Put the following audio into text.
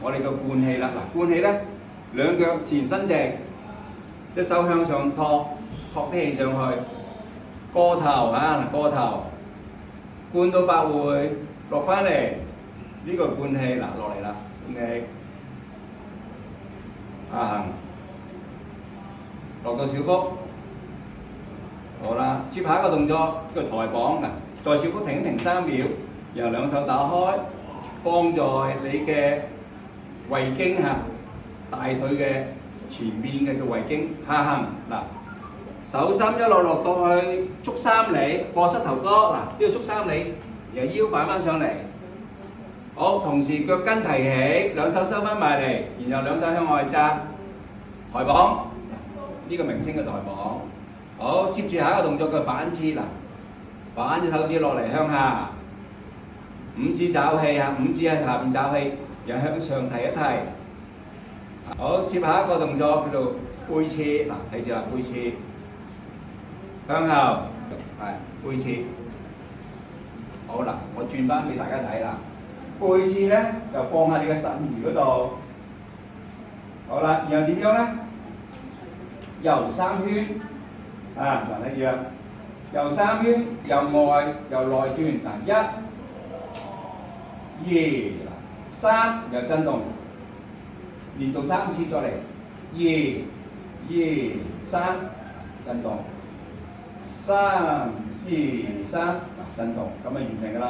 我哋嘅貫氣啦。嗱，貫氣咧，兩腳前伸直，隻手向上托啲氣上去，過頭啊，過頭，貫到百會，落翻嚟，呢個貫氣嗱，落嚟啦，貫氣，下行，落到小腹，好啦，接下一個動作叫抬膀嗱，在小腹停一停3秒，然後兩手打開，放在你嘅胃經嚇，大腿嘅前面嘅叫胃經下行嗱，手心一路落到去足三里過膝頭哥嗱，呢個足三里，然後腰反翻上嚟，好，同時腳跟提起，兩手收翻埋嚟，然後兩手向外扎，抬膀，呢個名稱嘅抬膀。好，接住下一個動作叫反刺嗱，反隻手指落嚟向下，五指爪氣嚇，五指喺下邊爪氣，然後向上提一提。好，接下一個動作叫做背刺嗱，睇住啦，背刺，向後係背刺。好啦，我轉翻俾大家睇啦。背刺咧就放喺你嘅腎俞嗰度。好啦，然後點樣咧？游3圈。啊，嗱睇住啦，游3圈，由外由內轉嗱，1、2、3，又震動，連續3次再嚟，1、2、3，震動，3、2、3，震動，咁就完成㗎啦。